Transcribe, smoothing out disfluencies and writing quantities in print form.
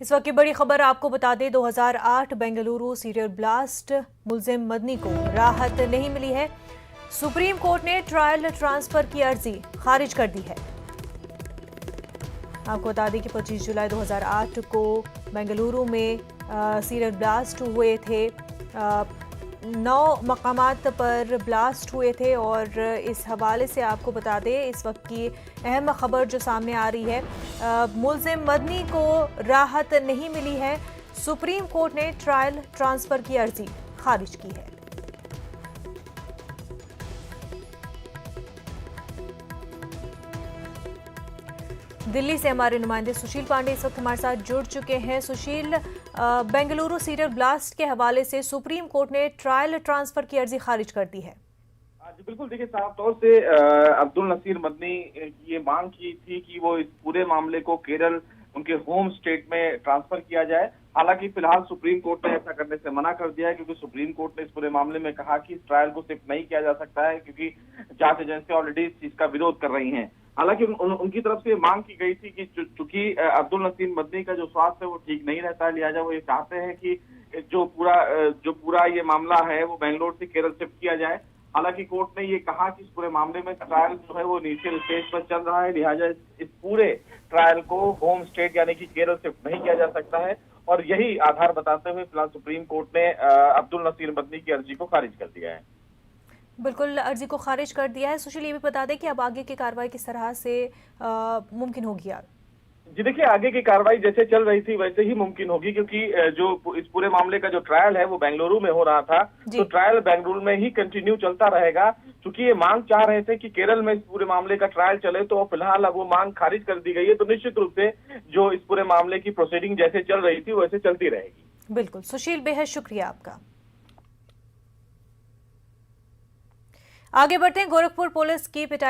इस वक्त की बड़ी खबर आपको बता दें, 2008 बेंगलुरु सीरियल ब्लास्ट मुलजिम मदनी को राहत नहीं मिली है। सुप्रीम कोर्ट ने ट्रायल ट्रांसफर की अर्जी खारिज कर दी है। आपको बता दें कि 25 जुलाई 2008 को बेंगलुरु में सीरियल ब्लास्ट हुए थे। 9 मकामात पर ब्लास्ट हुए थे और इस हवाले से आपको बता दें, इस वक्त की अहम खबर जो सामने आ रही है, मुलजिम मदनी को राहत नहीं मिली है। सुप्रीम कोर्ट ने ट्रायल ट्रांसफर की अर्जी खारिज की है। दिल्ली से हमारे नुमाइंदे सुशील पांडे इस वक्त हमारे साथ जुड़ चुके हैं। सुशील, बेंगलुरु सीरियल ब्लास्ट के हवाले से सुप्रीम कोर्ट ने ट्रायल ट्रांसफर की अर्जी खारिज कर दी है। जी बिल्कुल, देखिए साफ तौर से अब्दुल नसीर मदनी की ये मांग की थी कि वो इस पूरे मामले को केरल उनके होम स्टेट में ट्रांसफर किया जाए। हालांकि फिलहाल सुप्रीम कोर्ट ने ऐसा करने से मना कर दिया है, क्योंकि सुप्रीम कोर्ट ने इस पूरे मामले में कहा कि इस ट्रायल को शिफ्ट नहीं किया जा सकता है, क्योंकि जांच एजेंसी ऑलरेडी इस चीज का विरोध कर रही हैं। हालांकि उनकी तरफ से मांग की गई थी कि चूंकि अब्दुल नसीर मदनी का जो स्वास्थ्य है वो ठीक नहीं रहता है, लिहाजा वो ये चाहते हैं कि जो पूरा ये मामला है वो बेंगलोर से केरल शिफ्ट किया जाए। हालांकि कोर्ट ने ये कहा कि इस पूरे मामले में ट्रायल जो है वो इनिशियल स्टेज पर चल रहा है, लिहाजा इस पूरे ट्रायल को होम स्टेट यानी कि केरल शिफ्ट नहीं किया जा सकता है, और यही आधार बताते हुए फिलहाल सुप्रीम कोर्ट ने अब्दुल नसीर मदनी की अर्जी को खारिज कर दिया है। बिल्कुल, अर्जी को खारिज कर दिया है। सुशील, ये भी बता दें कि अब आगे की कार्रवाई किस तरह से मुमकिन होगी? जी देखिए, आगे की कार्रवाई जैसे चल रही थी वैसे ही मुमकिन होगी, क्योंकि जो इस पूरे मामले का जो ट्रायल है वो बेंगलुरु में हो रहा था, तो ट्रायल बेंगलुरु में ही कंटिन्यू चलता रहेगा। क्योंकि ये मांग चाह रहे थे कि केरल में इस पूरे मामले का ट्रायल चले, तो फिलहाल अब वो मांग खारिज कर दी गई है। तो निश्चित रूप से जो इस पूरे मामले की प्रोसीडिंग जैसे चल रही थी वैसे चलती रहेगी। बिल्कुल सुशील, बेहद शुक्रिया आपका। आगे बढ़ते हैं। गोरखपुर पुलिस की पिटाई